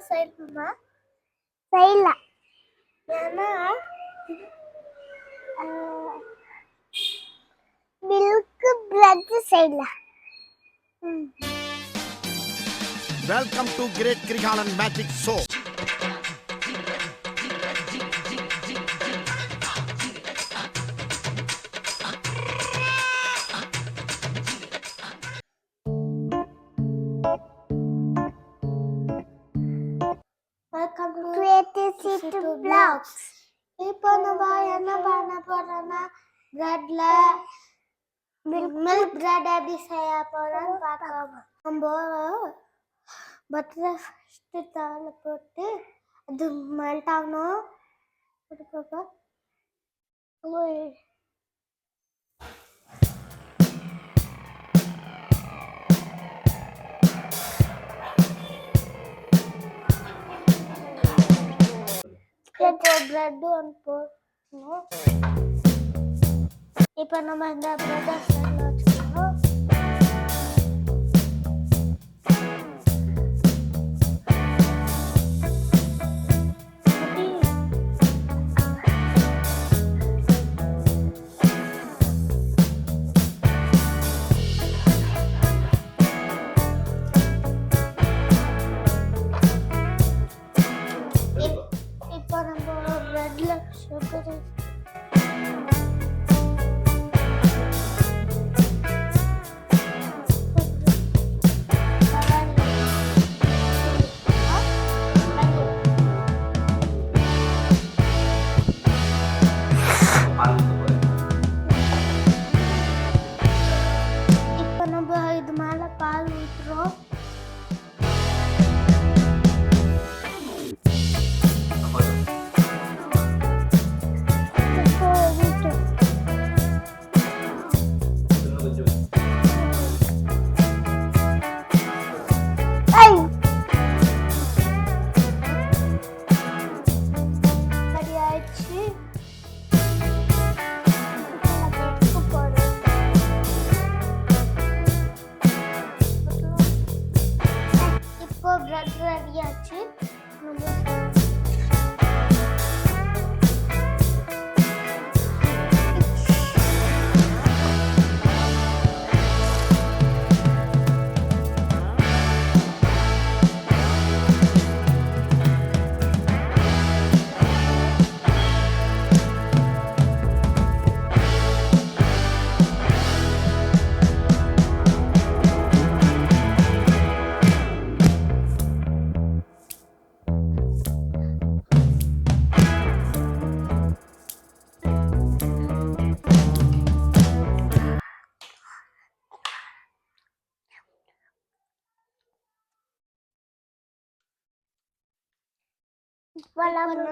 செய்யணுமா? செய்யலாம். ஏன்னா மில்க் பிரெட் செய்யலாம். Welcome to great Kirikalan magic show. Welcome to Creative Vlogs. இப்போ நம்ம என்ன பண்ண போறோம்னா பிரெட்ல மில்க் பிரெட் எப்படி செய்ய போறோம்னு பார்க்கலாம். நம்ம பட்டரை ஃபர்ஸ்ட் தவளை போட்டு அது மெல்ட் ஆகணும். அதுக்கப்புறம் பிரெட் ஒன்று போடணும். இப்போ நம்ம இந்த பிரெட்டை சைடில் வச்சுக்கணும். இப்போ நம்ம பிரெட்ல சுகர் இப்போ நம்ம இது மேலே பால் ஊற்றுறோம். இப்போ பிரெட் ரெடியாச்சு.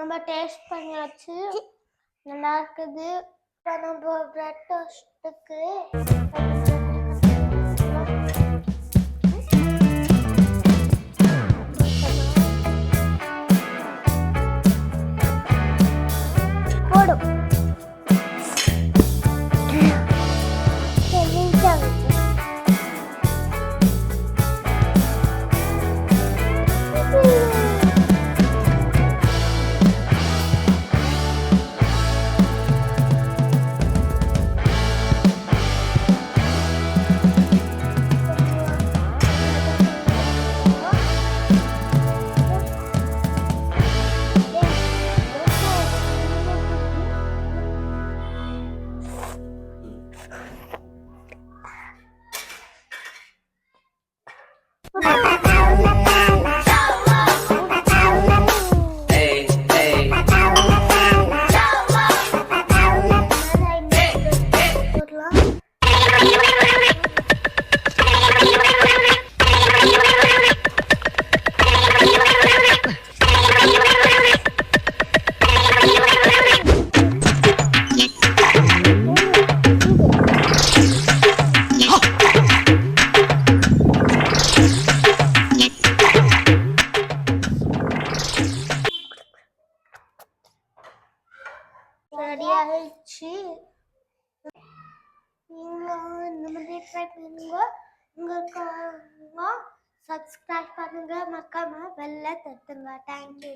நம்ம டேஸ்ட் பண்ணியாச்சு. நல்லா இருக்குது. இப்போ நம்ம பிரெட் டோஸ்ட்டுக்கு போடும். ரெடி ஆயிடுச்சு. நீங்களும் இந்த மாதிரி ட்ரை பண்ணுங்க. உங்களுக்கு சப்ஸ்கிரைப் பண்ணுங்க, மக்காம பெல்ல தட்டுங்க. தேங்க்யூ.